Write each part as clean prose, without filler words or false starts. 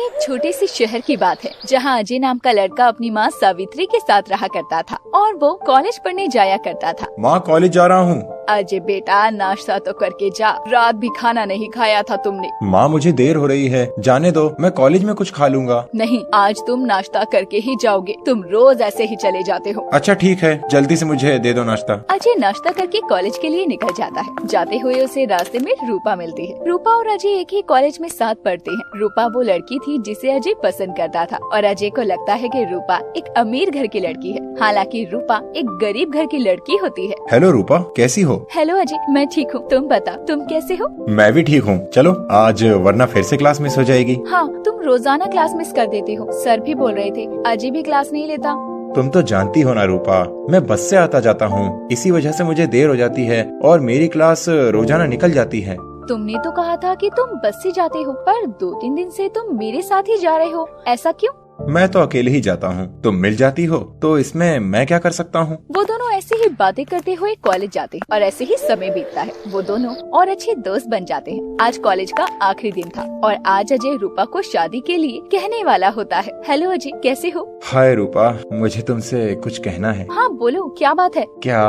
एक छोटे से शहर की बात है जहाँ अजय नाम का लड़का अपनी माँ सावित्री के साथ रहा करता था और वो कॉलेज पढ़ने जाया करता था। माँ कॉलेज जा रहा हूँ। अजय बेटा नाश्ता तो करके जा, रात भी खाना नहीं खाया था तुमने। माँ मुझे देर हो रही है, जाने दो, मैं कॉलेज में कुछ खा लूँगा। नहीं, आज तुम नाश्ता करके ही जाओगे, तुम रोज ऐसे ही चले जाते हो। अच्छा ठीक है, जल्दी से मुझे दे दो नाश्ता। अजय नाश्ता करके कॉलेज के लिए निकल जाता है। जाते हुए उसे रास्ते में रूपा मिलती है। रूपा और अजय एक ही कॉलेज में साथ पढ़ते हैं। रूपा वो लड़की थी जिसे अजय पसंद करता था और अजय को लगता है कि रूपा एक अमीर घर की लड़की है, हालांकि रूपा एक गरीब घर की लड़की होती है। हेलो रूपा, कैसी हो? हेलो अजय, मैं ठीक हूँ, तुम बता तुम कैसे हो? मैं भी ठीक हूँ। चलो आज वरना फिर से क्लास मिस हो जाएगी। हाँ, तुम रोजाना क्लास मिस कर देते हो, सर भी बोल रहे थे अजय भी क्लास नहीं लेता। तुम तो जानती हो ना रूपा, मैं बस से आता जाता हूँ, इसी वजह से मुझे देर हो जाती है और मेरी क्लास रोजाना निकल जाती है। तुमने तो कहा था कि तुम बस से जाते हो, पर 2-3 दिन से तुम मेरे साथ ही जा रहे हो, ऐसा क्यों? मैं तो अकेले ही जाता हूँ, तुम मिल जाती हो तो इसमें मैं क्या कर सकता हूँ। वो दोनों ऐसे ही बातें करते हुए कॉलेज जाते हैं और ऐसे ही समय बीतता है। वो दोनों और अच्छे दोस्त बन जाते हैं। आज कॉलेज का आखिरी दिन था और आज अजय रूपा को शादी के लिए कहने वाला होता है। हेलो अजय, कैसे हो? हाय रूपा, मुझे तुमसे कुछ कहना है। हाँ बोलो, क्या बात है? क्या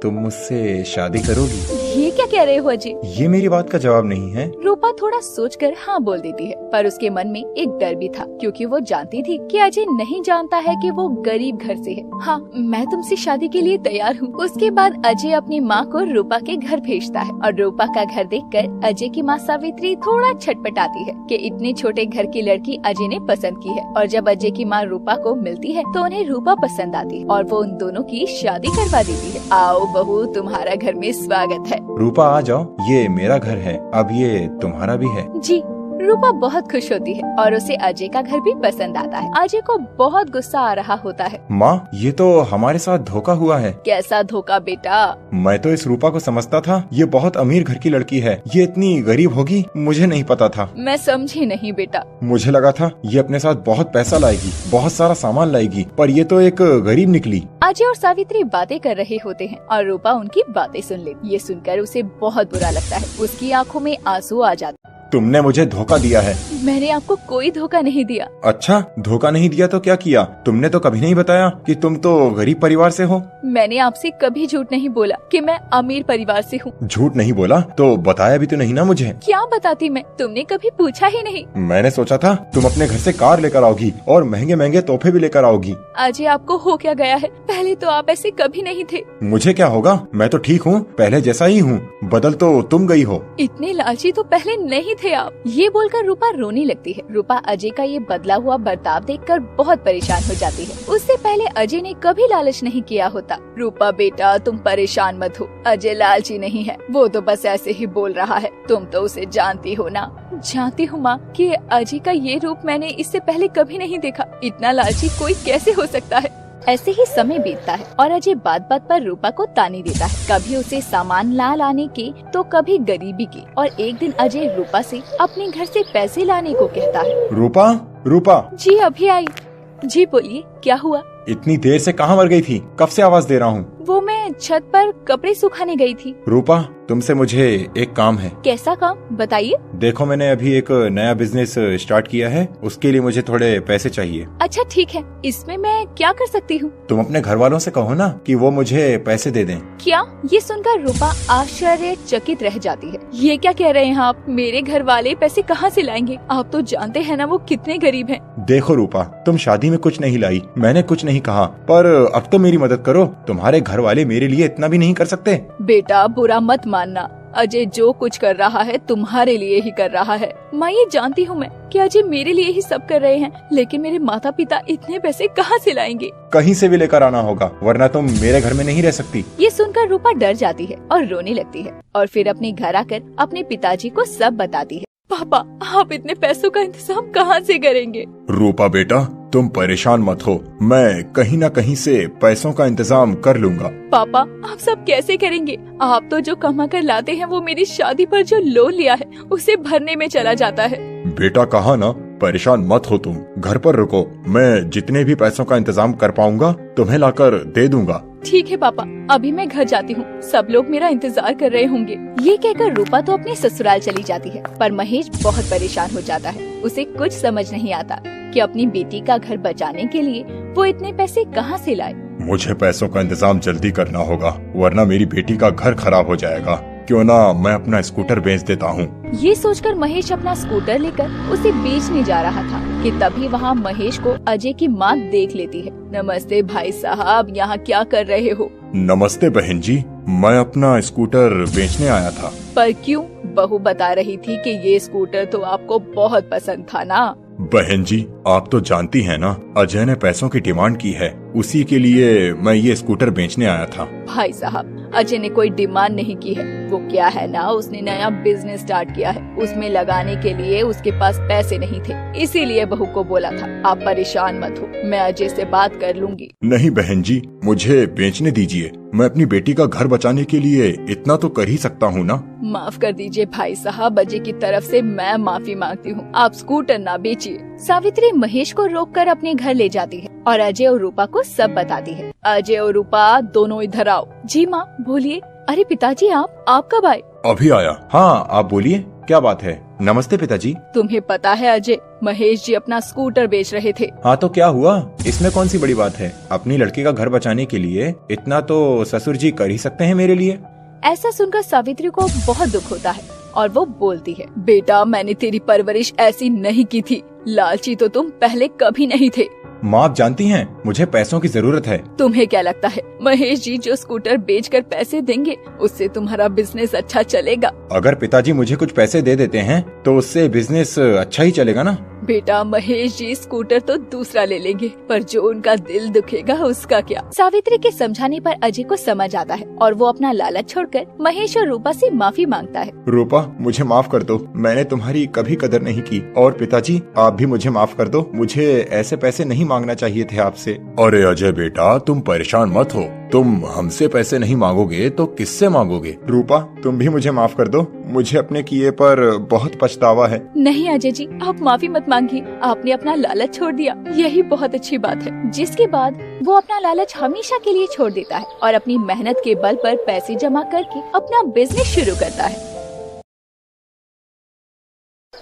तुम मुझसे शादी करोगी? ये क्या कह रहे हो अजय? ये मेरी बात का जवाब नहीं है। रूपा थोड़ा सोचकर हाँ बोल देती है, पर उसके मन में एक डर भी था क्योंकि वो जानती थी कि अजय नहीं जानता है कि वो गरीब घर से है। हाँ, मैं तुमसे शादी के लिए तैयार हूँ। उसके बाद अजय अपनी माँ को रूपा के घर भेजता है और रूपा का घर देखकर अजय की माँ सावित्री थोड़ा छटपटाती है कि इतने छोटे घर की लड़की अजय ने पसंद की है। और जब अजय की माँ रूपा को मिलती है तो उन्हें रूपा पसंद आती है और वो उन दोनों की शादी करवा देती है। आओ बहू, तुम्हारा घर में स्वागत है। रूपा आ जाओ, ये मेरा घर है, अब ये तुम्हारा भी है। जी। रूपा बहुत खुश होती है और उसे अजय का घर भी पसंद आता है। अजय को बहुत गुस्सा आ रहा होता है। माँ, ये तो हमारे साथ धोखा हुआ है। कैसा धोखा बेटा? मैं तो इस रूपा को समझता था ये बहुत अमीर घर की लड़की है, ये इतनी गरीब होगी मुझे नहीं पता था। मैं समझी नहीं बेटा। मुझे लगा था ये अपने साथ बहुत पैसा लाएगी, बहुत सारा सामान लाएगी, पर ये तो एक गरीब निकली। अजय और सावित्री बातें कर रहे होते हैं और रूपा उनकी बातें सुन लेती। ये सुनकर उसे बहुत बुरा लगता है, उसकी आंखों में आंसू आ जाते। तुमने मुझे धोखा दिया है। मैंने आपको कोई धोखा नहीं दिया। अच्छा, धोखा नहीं दिया तो क्या किया? तुमने तो कभी नहीं बताया कि तुम तो गरीब परिवार से हो। मैंने आपसे कभी झूठ नहीं बोला कि मैं अमीर परिवार से हूँ। झूठ नहीं बोला तो बताया भी तो नहीं ना मुझे। क्या बताती मैं, तुमने कभी पूछा ही नहीं। मैंने सोचा था तुम अपने घर से कार लेकर आओगी और महंगे महंगे तोहफे भी लेकर आओगी। अजय, आपको हो क्या गया है? पहले तो आप ऐसे कभी नहीं थे। मुझे क्या होगा, मैं तो ठीक हूँ, पहले जैसा ही हूँ, बदल तो तुम गई हो। इतने लालची तो पहले नहीं थे आप। ये बोलकर रूपा रोने लगती है। रूपा अजय का ये बदला हुआ बर्ताव देखकर बहुत परेशान हो जाती है। उससे पहले अजय ने कभी लालच नहीं किया होता। रूपा बेटा, तुम परेशान मत हो, अजय लालची नहीं है, वो तो बस ऐसे ही बोल रहा है, तुम तो उसे जानती हो ना। जानती हूँ माँ कि अजय का ये रूप मैंने इससे पहले कभी नहीं देखा। इतना लालची कोई कैसे हो सकता है? ऐसे ही समय बीतता है और अजय बात बात पर रूपा को ताने देता है, कभी उसे सामान ला लाने के तो कभी गरीबी के। और एक दिन अजय रूपा से अपने घर से पैसे लाने को कहता है। रूपा, रूपा। जी अभी आई। जी बोलिए, क्या हुआ? इतनी देर से कहाँ मर गई थी? कब से आवाज दे रहा हूँ। वो मैं छत पर कपड़े सुखाने गई थी। रूपा, तुमसे मुझे एक काम है। कैसा काम, बताइए। देखो, मैंने अभी एक नया बिजनेस स्टार्ट किया है, उसके लिए मुझे थोड़े पैसे चाहिए। अच्छा ठीक है, इसमें मैं क्या कर सकती हूँ? तुम अपने घर वालों से कहो ना कि वो मुझे पैसे दे दें। क्या? ये सुनकर रूपा आश्चर्यचकित रह जाती है। ये क्या कह रहे हैं आप? मेरे घर वाले पैसे कहाँ से लाएंगे? आप तो जानते हैं ना वो कितने गरीब हैं। देखो रूपा, तुम शादी में कुछ नहीं लाई, मैंने कुछ नहीं कहा, पर अब तो मेरी मदद करो। तुम्हारे घर वाले मेरे लिए इतना भी नहीं कर सकते। बेटा, बुरा मत मानना, अजय जो कुछ कर रहा है तुम्हारे लिए ही कर रहा है। मैं ये जानती हूँ मैं कि अजय मेरे लिए ही सब कर रहे हैं, लेकिन मेरे माता पिता इतने पैसे कहाँ से लाएंगे? कहीं से भी लेकर आना होगा, वरना तुम मेरे घर में नहीं रह सकती। ये सुनकर रूपा डर जाती है और रोने लगती है और फिर अपने घर आकर अपने पिताजी को सब बताती है। पापा, आप इतने पैसों का इंतजाम कहाँ से करेंगे? रूपा बेटा, तुम परेशान मत हो, मैं कहीं न कहीं से पैसों का इंतजाम कर लूंगा। पापा, आप सब कैसे करेंगे? आप तो जो कमा कर लाते हैं वो मेरी शादी पर जो लोन लिया है उसे भरने में चला जाता है। बेटा कहा ना, परेशान मत हो तुम, घर पर रुको, मैं जितने भी पैसों का इंतजाम कर पाऊंगा तुम्हें लाकर दे दूंगा। ठीक है पापा, अभी मैं घर जाती हूँ, सब लोग मेरा इंतजार कर रहे होंगे। ये कहकर रूपा तो अपने ससुराल चली जाती है, पर महेश बहुत परेशान हो जाता है। उसे कुछ समझ नहीं आता कि अपनी बेटी का घर बचाने के लिए वो इतने पैसे कहाँ से लाए। मुझे पैसों का इंतजाम जल्दी करना होगा, वरना मेरी बेटी का घर खराब हो जाएगा। क्यों ना मैं अपना स्कूटर बेच देता हूँ। ये सोचकर महेश अपना स्कूटर लेकर उसे बेचने जा रहा था कि तभी वहाँ महेश को अजय की माँ देख लेती है। नमस्ते भाई साहब, यहाँ क्या कर रहे हो? नमस्ते बहन जी, मैं अपना स्कूटर बेचने आया था। पर क्यों? बहू बता रही थी कि ये स्कूटर तो आपको बहुत पसंद था ना। बहन जी, आप तो जानती हैं ना, अजय ने पैसों की डिमांड की है, उसी के लिए मैं ये स्कूटर बेचने आया था। भाई साहब, अजय ने कोई डिमांड नहीं की है। वो क्या है ना, उसने नया बिजनेस स्टार्ट किया है, उसमें लगाने के लिए उसके पास पैसे नहीं थे, इसीलिए बहू को बोला था आप परेशान मत हो, मैं अजय से बात कर लूंगी। नहीं बहन जी, मुझे बेचने दीजिए, मैं अपनी बेटी का घर बचाने के लिए इतना तो कर ही सकता हूँ ना। माफ कर दीजिए भाई साहब, अजय की तरफ से मैं माफी मांगती हूँ, आप स्कूटर ना बेचिए। सावित्री महेश को रोककर अपने घर ले जाती है और अजय और रूपा को सब बताती है। अजय और रूपा दोनों इधर आओ। जी माँ बोलिए। अरे पिताजी आप कब आए? अभी आया। हाँ आप बोलिए, क्या बात है? नमस्ते पिताजी। तुम्हें पता है अजय, महेश जी अपना स्कूटर बेच रहे थे। हाँ तो क्या हुआ, इसमें कौन सी बड़ी बात है? अपनी लड़की का घर बचाने के लिए इतना तो ससुर जी कर ही सकते हैं मेरे लिए। ऐसा सुनकर सावित्री को बहुत दुख होता है और वो बोलती है, बेटा मैंने तेरी परवरिश ऐसी नहीं की थी, लालची तो तुम पहले कभी नहीं थे। माँ आप जानती हैं, मुझे पैसों की जरूरत है। तुम्हें क्या लगता है महेश जी जो स्कूटर बेचकर पैसे देंगे उससे तुम्हारा बिजनेस अच्छा चलेगा? अगर पिताजी मुझे कुछ पैसे दे देते हैं तो उससे बिजनेस अच्छा ही चलेगा ना। बेटा महेश जी स्कूटर तो दूसरा ले लेंगे, पर जो उनका दिल दुखेगा उसका क्या? सावित्री के समझाने पर अजय को समझ आता है और वो अपना लालच छोड़कर महेश और रूपा से माफी मांगता है। रूपा मुझे माफ कर दो, मैंने तुम्हारी कभी कदर नहीं की, और पिताजी आप भी मुझे माफ कर दो, मुझे ऐसे पैसे नहीं मांगना चाहिए थे आपसे। अरे अजय बेटा तुम परेशान मत हो, तुम हमसे पैसे नहीं मांगोगे तो किससे मांगोगे? रूपा तुम भी मुझे माफ कर दो, मुझे अपने किए पर बहुत पछतावा है। नहीं अजय जी, आप माफी मत मांगिए, आपने अपना लालच छोड़ दिया, यही बहुत अच्छी बात है। जिसके बाद वो अपना लालच हमेशा के लिए छोड़ देता है और अपनी मेहनत के बल पर पैसे जमा करके अपना बिजनेस शुरू करता है।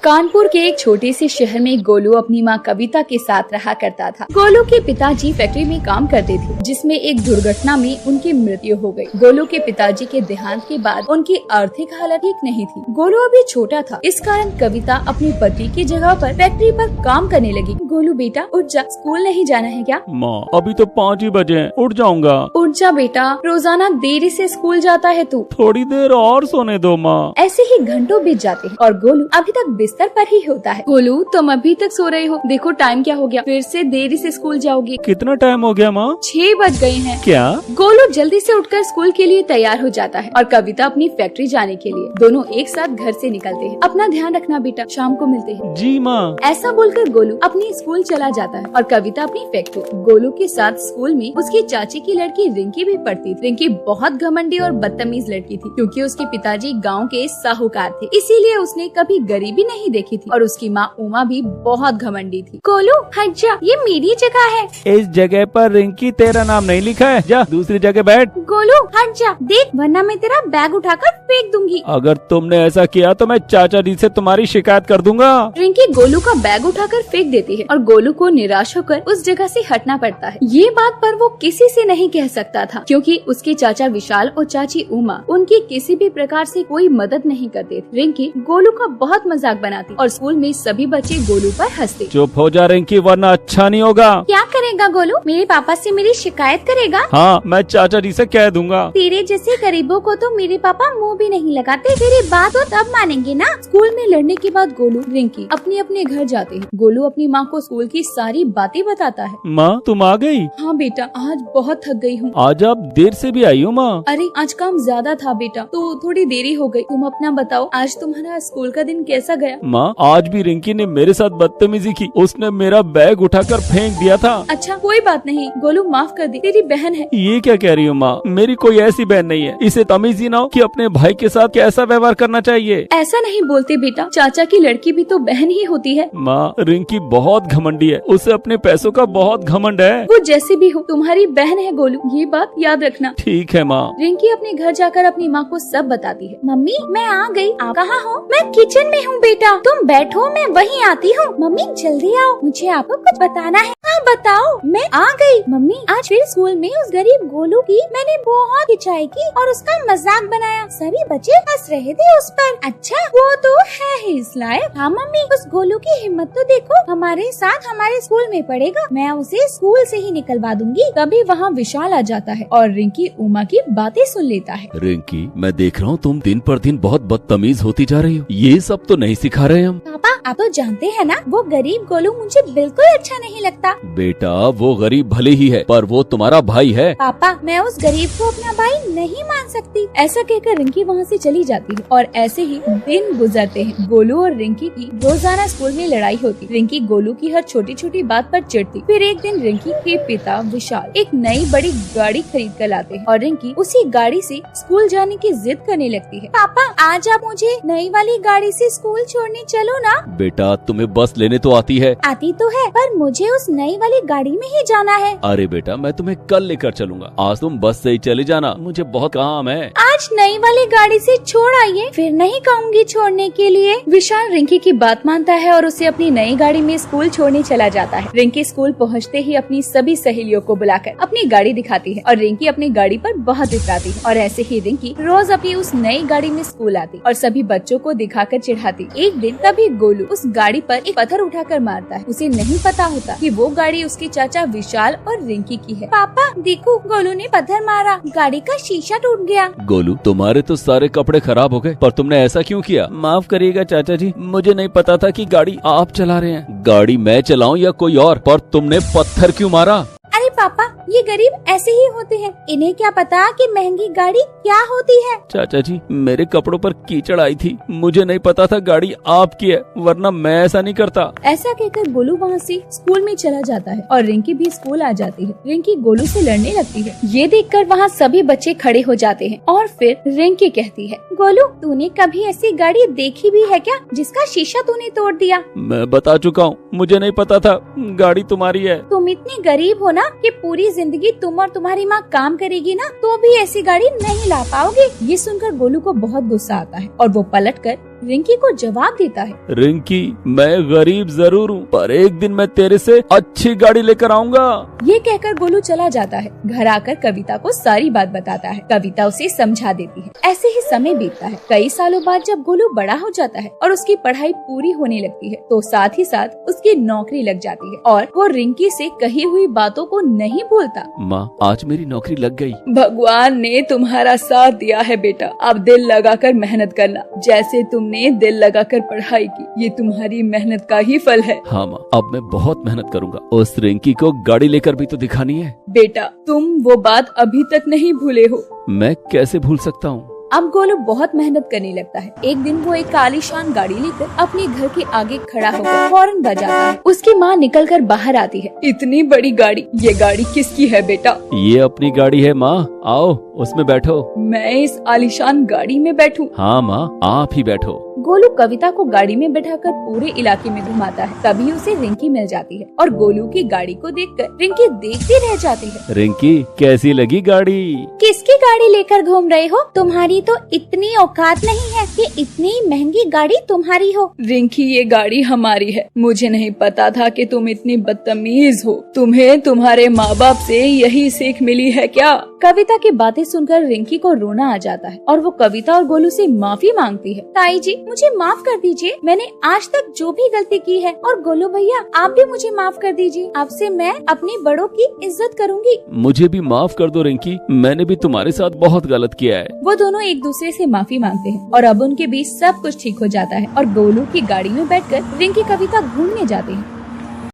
कानपुर के एक छोटे से शहर में गोलू अपनी माँ कविता के साथ रहा करता था। गोलू के पिताजी फैक्ट्री में काम करते थे, जिसमें एक दुर्घटना में उनकी मृत्यु हो गई। गोलू के पिताजी के देहांत के बाद उनकी आर्थिक हालत ठीक नहीं थी। गोलू अभी छोटा था, इस कारण कविता अपने पति की जगह पर फैक्ट्री पर काम करने लगी। गोलू बेटा उठ जा, स्कूल नहीं जाना है क्या? माँ अभी तो 5 ही बजे हैं, उठ जाऊंगा। उठ जा बेटा, रोजाना देरी से स्कूल जाता है तू। थोड़ी देर और सोने दो माँ। ऐसे ही घंटों बीत जाते हैं और गोलू अभी तक बिस्तर पर ही होता है। गोलू तुम अभी तक सो रहे हो, देखो टाइम क्या हो गया, फिर से देरी से स्कूल जाओगे। कितना टाइम हो गया माँ? 6 बज गए हैं। क्या? गोलू जल्दी से उठकर स्कूल के लिए तैयार हो जाता है और कविता अपनी फैक्ट्री जाने के लिए। दोनों एक साथ घर से निकलते हैं। अपना ध्यान रखना बेटा, शाम को मिलते हैं। जी माँ। ऐसा बोलकर गोलू अपनी स्कूल चला जाता है और कविता अपनी फैक्ट्री। गोलू के साथ स्कूल में उसकी चाची की लड़की रिंकी भी पढ़ती थी। रिंकी बहुत घमंडी और बदतमीज लड़की थी, क्योंकि उसके पिताजी गाँव के साहूकार थे, इसीलिए उसने कभी गरीबी नहीं देखी थी और उसकी माँ उमा भी बहुत घमंडी थी। गोलू हट जा, ये मेरी जगह है। इस जगह पर रिंकी तेरा नाम नहीं लिखा है, जा दूसरी जगह बैठ। गोलू हट जा, देख वरना मैं तेरा बैग उठाकर फेंक दूंगी। अगर तुमने ऐसा किया तो मैं चाचा जी से तुम्हारी शिकायत कर दूंगा। रिंकी गोलू का बैग उठाकर फेंक देती है और गोलू को निराश होकर उस जगह से हटना पड़ता है। ये बात पर वो किसी से नहीं कह सकता था, क्योंकि उसके चाचा विशाल और चाची उमा उनकी किसी भी प्रकार से कोई मदद नहीं करते थे। रिंकी गोलू का बहुत मजाक बनाती और स्कूल में सभी बच्चे गोलू पर हंसते। चुप हो जा रिंकी, वरना अच्छा नहीं होगा। क्या करेगा गोलू? मेरे पापा से मेरी शिकायत करेगा? हाँ मैं चाचा जी से कह दूंगा। तेरे जैसे गरीबों को तो मेरे पापा मुंह भी नहीं लगाते, तेरी बात तो तब मानेंगे ना। स्कूल में लड़ने के बाद गोलू रिंकी अपने अपने घर जाते हैं। गोलू अपनी माँ को स्कूल की सारी बातें बताता है। माँ तुम आ गई? हाँ बेटा, आज बहुत थक गई हूँ। आज आप देर से भी आई हो माँ? अरे आज काम ज्यादा था बेटा, तो थोड़ी देरी हो गई। तुम अपना बताओ, आज तुम्हारा स्कूल का दिन कैसा गया? माँ आज भी रिंकी ने मेरे साथ बदतमीजी की, उसने मेरा बैग उठाकर फेंक दिया था। अच्छा कोई बात नहीं गोलू, माफ कर दे, तेरी बहन है। ये क्या कह रही हो माँ? मेरी कोई ऐसी बहन नहीं है। इसे तमीज ही ना हो कि अपने भाई के साथ कैसा व्यवहार करना चाहिए। ऐसा नहीं बोलते बेटा, चाचा की लड़की भी तो बहन ही होती है। माँ, रिंकी बहुत घमंडी है, उसे अपने पैसों का बहुत घमंड है। वो जैसे भी हो तुम्हारी बहन है गोलू, ये बात याद रखना। ठीक है माँ। रिंकी अपने घर जाकर अपनी माँ को सब बताती है। मम्मी मैं आ गई, आप कहाँ हो? मैं किचन में हूँ बेटा, तुम बैठो मैं वहीं आती हूँ। मम्मी जल्दी आओ, मुझे आपको कुछ बताना है। हाँ बताओ। मैं आ गई। मम्मी आज फिर स्कूल में उस गरीब गोलू की मैंने बहुत खिंचाई की और उसका मजाक बनाया, सभी बच्चे हंस रहे थे उस पर। अच्छा वो तो है ही इस लायक। हाँ मम्मी, उस गोलू की हिम्मत तो देखो, हमारे साथ हमारे स्कूल में पढ़ेगा, मैं उसे स्कूल से ही निकलवा दूंगी। तभी वहाँ विशाल आ जाता है और रिंकी उमा की बातें सुन लेता है। रिंकी, मैं देख रहा हूँ तुम दिन पर दिन बहुत बदतमीज होती जा रही हो। ये सब तो नहीं सिखा रहे हम। पापा आप तो जानते हैं ना, वो गरीब गोलू मुझे बिल्कुल अच्छा नहीं लगता। बेटा वो गरीब भले ही है, पर वो तुम्हारा भाई है। पापा मैं उस गरीब को अपना भाई नहीं मान सकती। ऐसा कहकर रिंकी वहाँ से चली जाती है और ऐसे ही दिन गुजरते हैं। गोलू और रिंकी की रोजाना स्कूल में लड़ाई होती। रिंकी गोलू की हर छोटी छोटी बात पर चिढ़ती। फिर एक दिन रिंकी के पिता विशाल एक नई बड़ी गाड़ी खरीद कर लाते हैं और रिंकी उसी गाड़ी से स्कूल जाने की जिद करने लगती है। पापा आज आप मुझे नई वाली गाड़ी से स्कूल छोड़ने चलो ना। बेटा तुम्हें बस लेने तो आती है? आती तो है, पर मुझे उस नई वाली गाड़ी में ही जाना है। अरे बेटा मैं तुम्हें कल लेकर चलूंगा, आज तुम बस से ही चले जाना, मुझे बहुत काम है। आज नई वाली गाड़ी से छोड़ आइए, फिर नहीं कहूँगी छोड़ने के लिए। विशाल रिंकी की बात मानता है और उसे अपनी नई गाड़ी में स्कूल छोड़ने चला जाता है। रिंकी स्कूल पहुँचते ही अपनी सभी सहेलियों को बुलाकर अपनी गाड़ी दिखाती है और रिंकी अपनी गाड़ी पर बहुत इतराती है। और ऐसे ही रिंकी रोज अपनी उस नई गाड़ी में स्कूल आती और सभी बच्चों को दिखाकर चिढ़ाती। एक दिन तभी गोलू उस गाड़ी पर एक पत्थर उठाकर मारता है। उसे नहीं पता होता कि वो गाड़ी उसके चाचा विशाल और रिंकी की है। पापा देखो गोलू ने पत्थर मारा, गाड़ी का शीशा टूट गया। गोलू तुम्हारे तो सारे कपड़े खराब हो गए, पर तुमने ऐसा क्यों किया? माफ करिएगा चाचा जी, मुझे नहीं पता था कि गाड़ी आप चला रहे हैं। गाड़ी मैं चलाऊं या कोई और, पर तुमने पत्थर क्यों मारा? अरे पापा ये गरीब ऐसे ही होते हैं, इन्हें क्या पता कि महंगी गाड़ी क्या होती है। चाचा जी मेरे कपड़ों पर कीचड़ आई थी, मुझे नहीं पता था गाड़ी आपकी है, वरना मैं ऐसा नहीं करता। ऐसा कहकर गोलू वहाँ से स्कूल में चला जाता है और रिंकी भी स्कूल आ जाती है। रिंकी गोलू से लड़ने लगती है। ये देखकर वहाँ सभी बच्चे खड़े हो जाते हैं और फिर रिंकी कहती है, गोलू तूने कभी ऐसी गाड़ी देखी भी है क्या जिसका शीशा तूने तोड़ दिया? मैं बता चुका हूँ, मुझे नहीं पता था गाड़ी तुम्हारी है। तुम इतनी गरीब हो ना कि पूरी जिंदगी तुम और तुम्हारी माँ काम करेगी ना तो भी ऐसी गाड़ी नहीं ला पाओगे। ये सुनकर गोलू को बहुत गुस्सा आता है और वो पलटकर रिंकी को जवाब देता है, रिंकी मैं गरीब जरूर हूँ, पर एक दिन मैं तेरे से अच्छी गाड़ी लेकर आऊंगा। ये कहकर गोलू चला जाता है। घर आकर कविता को सारी बात बताता है। कविता उसे समझा देती है। ऐसे ही समय बीतता है। कई सालों बाद जब गोलू बड़ा हो जाता है और उसकी पढ़ाई पूरी होने लगती है तो साथ ही साथ उसकी नौकरी लग जाती है और वो रिंकी से कही हुई बातों को नहीं भूलता। माँ आज मेरी नौकरी लग गई। भगवान ने तुम्हारा साथ दिया है बेटा, अब दिल लगाकर मेहनत करना। जैसे तुमने दिल लगाकर पढ़ाई की, ये तुम्हारी मेहनत का ही फल है। हाँ माँ अब मैं बहुत मेहनत करूँगा। उस रिंकी को गाड़ी लेकर भी तो दिखानी है। बेटा तुम वो बात अभी तक नहीं भूले हो। मैं कैसे भूल सकता हूँ? अब गोलू बहुत मेहनत करने लगता है। एक दिन वो एक आलीशान गाड़ी लेकर अपने घर के आगे खड़ा होकर हॉर्न बजाता है। उसकी माँ निकलकर बाहर आती है। इतनी बड़ी गाड़ी, ये गाड़ी किसकी है बेटा? ये अपनी गाड़ी है माँ, आओ उसमें बैठो। मैं इस आलीशान गाड़ी में बैठूं? हाँ माँ आप ही बैठो। गोलू कविता को गाड़ी में बैठाकर पूरे इलाके में घुमाता है। तभी उसे रिंकी मिल जाती है और गोलू की गाड़ी को देखकर रिंकी देखती रह जाती है। रिंकी कैसी लगी गाड़ी? किसकी गाड़ी लेकर घूम रहे हो? तुम्हारी तो इतनी औकात नहीं है कि इतनी महंगी गाड़ी तुम्हारी हो। रिंकी ये गाड़ी हमारी है, मुझे नहीं पता था कि तुम इतनी बदतमीज हो। तुम्हें तुम्हारे माँ बाप से यही सीख मिली है क्या? कविता की बातें सुनकर रिंकी को रोना आ जाता है और वो कविता और गोलू से माफी मांगती है। ताई जी मुझे माफ कर दीजिए, मैंने आज तक जो भी गलती की है, और गोलू भैया आप भी मुझे माफ कर दीजिए। आपसे मैं अपने बड़ों की इज्जत करूंगी। मुझे भी माफ कर दो रिंकी, मैंने भी तुम्हारे साथ बहुत गलत किया है। वो दोनों एक दूसरे से माफी मांगते हैं और अब उनके बीच सब कुछ ठीक हो जाता है और गोलू की गाड़ी में बैठकर रिंकी कविता घूमने जाते हैं।